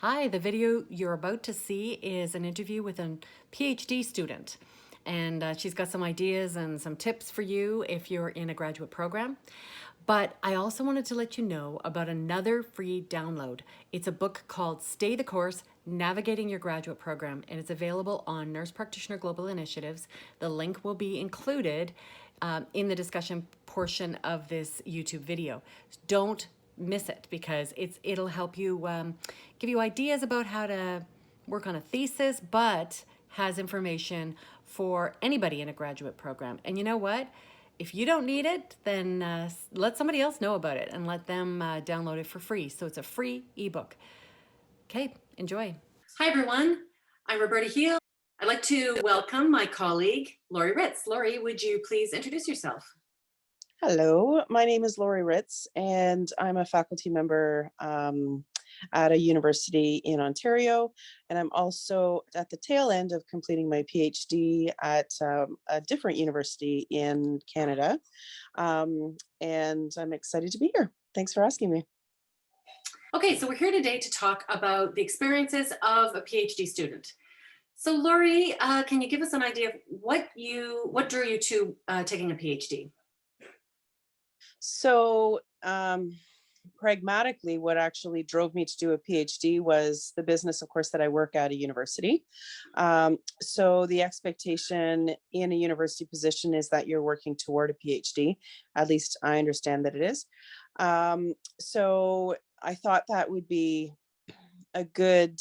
Hi, the video you're about to see is an interview with a PhD student. And she's got some ideas and some tips for you if you're in a graduate program. But I also wanted to let you know about another free download. It's a book called Stay the Course, Navigating Your Graduate Program, and it's available on Nurse Practitioner Global Initiatives. The link will be included in the discussion portion of this YouTube video. Don't miss it because it'll help you give you ideas about how to work on a thesis, but has information for anybody in a graduate program. And you know what? If you don't need it, then let somebody else know about it and let them download it for free. So it's a free ebook. Okay, enjoy. Hi, everyone. I'm Roberta Heel. I'd like to welcome my colleague, Lori Rietze. Lori, would you please introduce yourself? Hello, my name is Lori Rietze, and I'm a faculty member at a university in Ontario, and I'm also at the tail end of completing my PhD at a different university in Canada, and I'm excited to be here. Thanks for asking me. Okay, so we're here today to talk about the experiences of a PhD student. So Lori, can you give us an idea of what drew you to taking a PhD? So pragmatically, what actually drove me to do a PhD was the business, of course, that I work at a university. So the expectation in a university position is that you're working toward a PhD. At least I understand that it is. So I thought that would be a good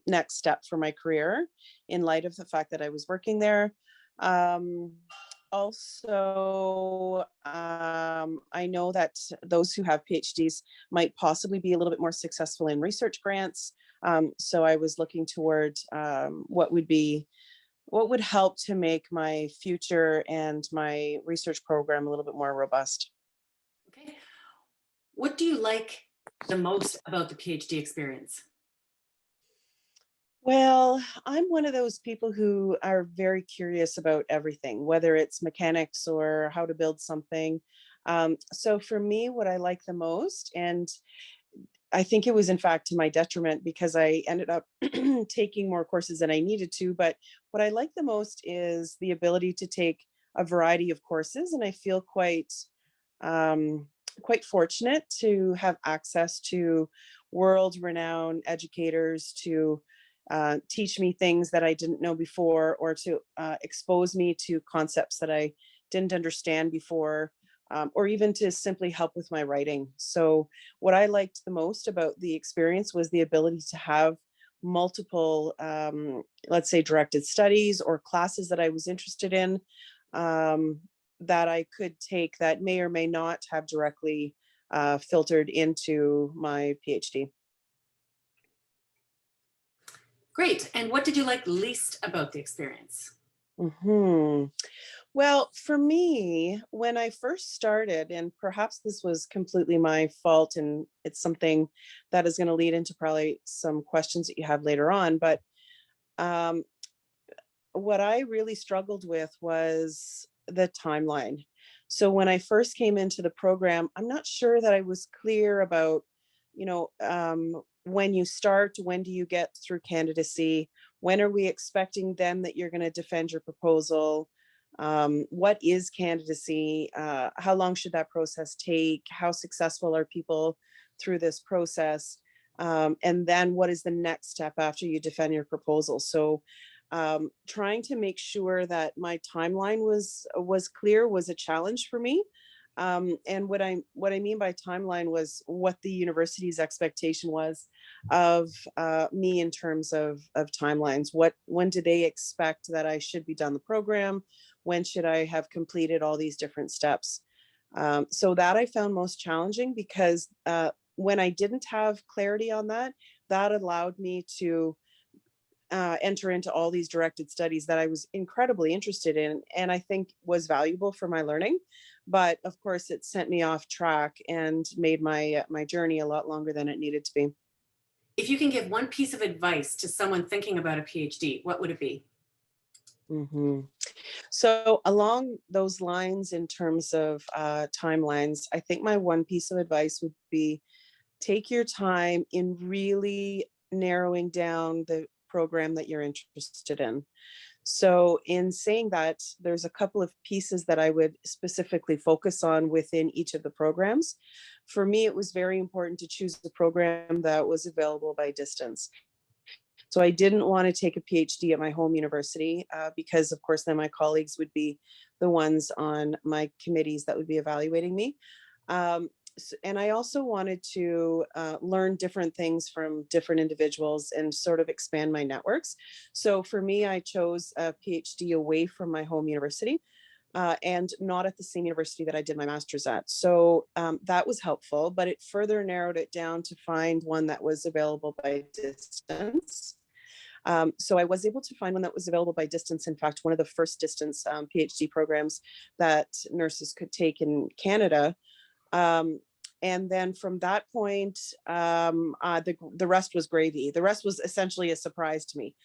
next step for my career in light of the fact that I was working there. Also, I know that those who have PhDs might possibly be a little bit more successful in research grants. So I was looking toward what would help to make my future and my research program a little bit more robust. Okay. What do you like the most about the PhD experience? Well, I'm one of those people who are very curious about everything, whether it's mechanics or how to build something. So for me, what I like the most, and I think it was in fact to my detriment because I ended up taking more courses than I needed to, but what I like the most is the ability to take a variety of courses, and I feel um, quite fortunate to have access to world-renowned educators to teach me things that I didn't know before, or to expose me to concepts that I didn't understand before, or even to simply help with my writing. So what I liked the most about the experience was the ability to have multiple, let's say, directed studies or classes that I was interested in, that I could take that may or may not have directly filtered into my PhD. Great. And what did you like least about the experience? Hmm. Well, for me, when I first started, and perhaps this was completely my fault, and it's something that is going to lead into probably some questions that you have later on, but um, what I really struggled with was the timeline. So when I first came into the program, I'm not sure that I was clear about, when you start, when do you get through candidacy? When are we expecting then that you're going to defend your proposal? What is candidacy? How long should that process take? How successful are people through this process? And then what is the next step after you defend your proposal? So trying to make sure that my timeline was clear was a challenge for me. And what I mean by timeline was what the university's expectation was of me in terms of timelines. When do they expect that I should be done the program? When should I have completed all these different steps? So that I found most challenging because when I didn't have clarity on that, that allowed me to enter into all these directed studies that I was incredibly interested in, and I think was valuable for my learning. But of course, it sent me off track and made my journey a lot longer than it needed to be. If you can give one piece of advice to someone thinking about a PhD, what would it be? hmm So along those lines, in terms of timelines, I think my one piece of advice would be take your time in really narrowing down the program that you're interested in. So in saying that, there's a couple of pieces that I would specifically focus on within each of the programs. For me, it was very important to choose the program that was available by distance. So I didn't want to take a PhD at my home university because, of course, then my colleagues would be the ones on my committees that would be evaluating me. And I also wanted to learn different things from different individuals and sort of expand my networks. So for me, I chose a PhD away from my home university and not at the same university that I did my master's at. So that was helpful, but it further narrowed it down to find one that was available by distance. So I was able to find one that was available by distance. In fact, one of the first distance PhD programs that nurses could take in Canada. Um, and then from that point, the rest was gravy. The rest was essentially a surprise to me.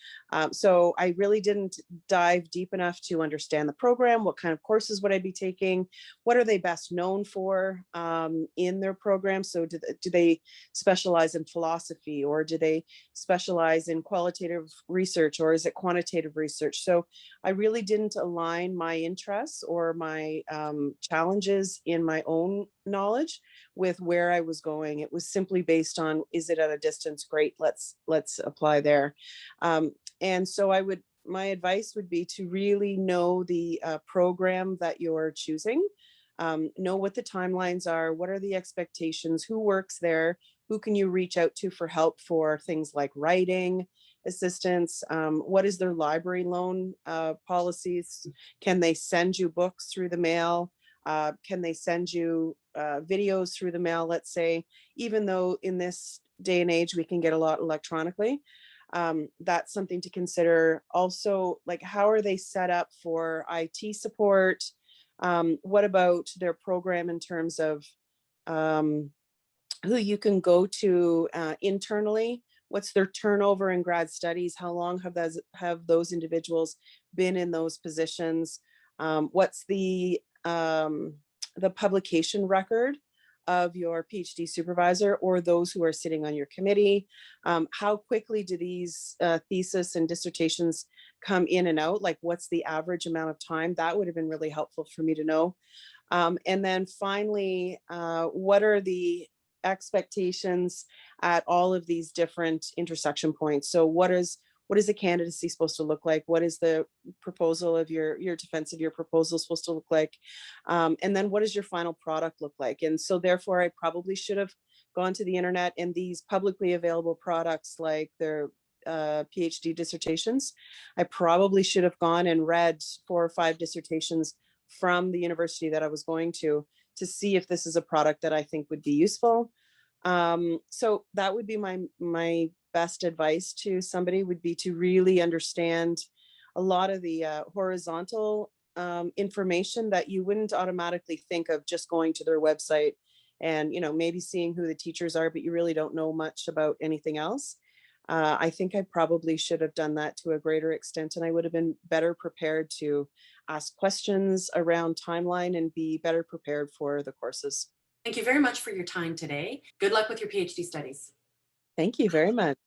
So I really didn't dive deep enough to understand the program. What kind of courses would I be taking? What are they best known for in their program? So do they specialize in philosophy, or do they specialize in qualitative research, or is it quantitative research? So I really didn't align my interests or my challenges in my own knowledge with where I was going. It was simply based on, is it at a distance? Great, let's apply there. And so my advice would be to really know the program that you're choosing. Know what the timelines are, what are the expectations, who works there, who can you reach out to for help for things like writing assistance, what is their library loan policies, can they send you books through the mail, can they send you videos through the mail, let's say, even though in this day and age we can get a lot electronically. That's something to consider. Also, like, how are they set up for IT support? What about their program in terms of who you can go to internally? What's their turnover in grad studies? How long have those individuals been in those positions? What's the publication record of your PhD supervisor or those who are sitting on your committee? How quickly do these thesis and dissertations come in and out? Like, what's the average amount of time? That would have been really helpful for me to know. And then finally, what are the expectations at all of these different intersection points? So what is a candidacy supposed to look like? What is the proposal of your defense of your proposal supposed to look like? And then what does your final product look like? And so therefore, I probably should have gone to the internet, and these publicly available products like their PhD dissertations, I probably should have gone and read 4 or 5 dissertations from the university that I was going to see if this is a product that I think would be useful. So that would be my best advice to somebody, would be to really understand a lot of the horizontal information that you wouldn't automatically think of just going to their website and, maybe seeing who the teachers are, but you really don't know much about anything else. I think I probably should have done that to a greater extent, and I would have been better prepared to ask questions around timeline and be better prepared for the courses. Thank you very much for your time today. Good luck with your PhD studies. Thank you very much.